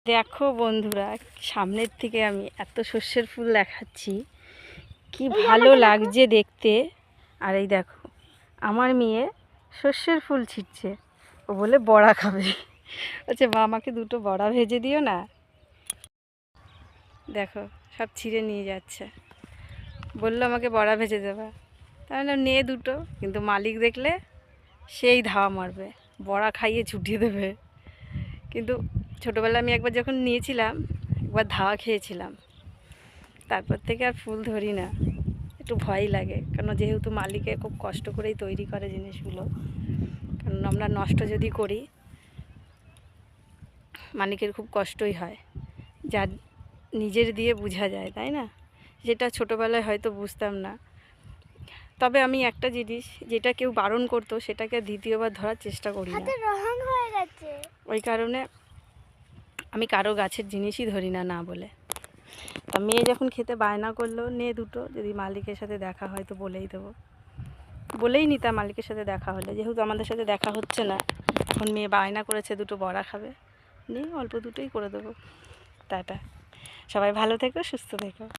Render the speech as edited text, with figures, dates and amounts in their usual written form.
দেখো বন্ধুরা, সামনের থেকে আমি এত সর্ষের ফুল দেখাচ্ছি, কি ভালো লাগছে দেখতে। আর এই দেখো, আমার মেয়ে সর্ষের ফুল ছিঁড়ছে, ও বলে বড়া খাবে। আচ্ছা মা, আমাকে দুটো বড়া ভেজে দিও না। দেখো সব ছিঁড়ে নিয়ে যাচ্ছে, বললো আমাকে বড়া ভেজে দেবা। তাহলে নে দুটো, কিন্তু মালিক দেখলে সেই ধাওয়া মারবে, বড়া খাইয়ে ছুটিয়ে দেবে। কিন্তু ছোটোবেলায় আমি একবার যখন নিয়েছিলাম, একবার ধাওয়া খেয়েছিলাম, তারপর থেকে আর ফুল ধরি না। একটু ভয়ই লাগে, কারণ যেহেতু মালিকে খুব কষ্ট করেই তৈরি করে জিনিসগুলো, কারণ আমরা নষ্ট যদি করি মালিকের খুব কষ্টই হয়, যা নিজের দিয়ে বোঝা যায়, তাই না? যেটা ছোটোবেলায় হয়তো বুঝতাম না। তবে আমি একটা জিনিস, যেটা কেউ বারণ করতো সেটাকে দ্বিতীয়বার ধরার চেষ্টা করি না। ওই কারণে আমি কারো গাছের জিনিসই ধরি না, না বলে। তা মেয়ে যখন খেতে বায়না করলো, নে দুটো, যদি মালিকের সাথে দেখা হয় তো বলেই দেবো। বলেই নিতাম মালিকের সাথে দেখা হলে, যেহেতু আমাদের সাথে দেখা হচ্ছে না, এখন মেয়ে বায়না করেছে দুটো বড়া খাবে, নিয়ে অল্প দুটোই করে দেবো। টাটা, সবাই ভালো থেকো, সুস্থ থেকো।